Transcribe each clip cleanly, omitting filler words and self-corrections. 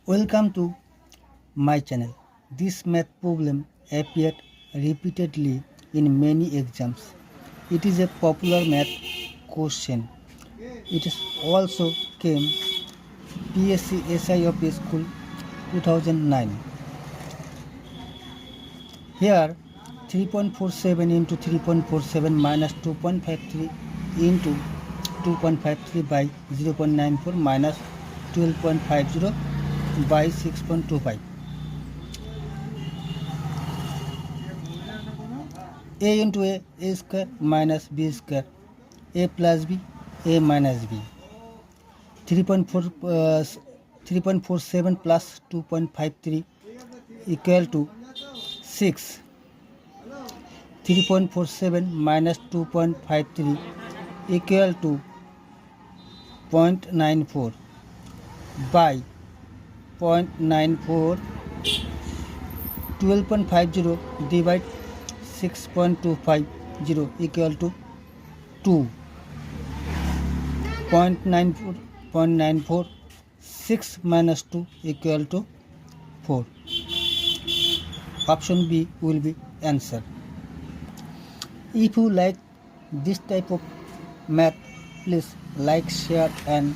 Welcome to my channel. This math problem appeared repeatedly in many exams. It is a popular math question. It is also came PSC SIOP School 2009. Here 3.47 into 3.47 minus 2.53 into 2.53 by 0.94 minus 12.50 by 6.25. A into A square minus B square, A plus B, A minus B. 3.47 plus 2.53 equal to 6. 3.47 minus 2.53 equal to 0.94 by 0.94. 12.50 divide 6.250 equal to 2. 0.94 6 minus 2 equal to 4. Option B will be answer. If you like this type of math, please like, share and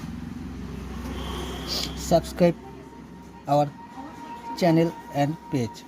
subscribe our channel and page.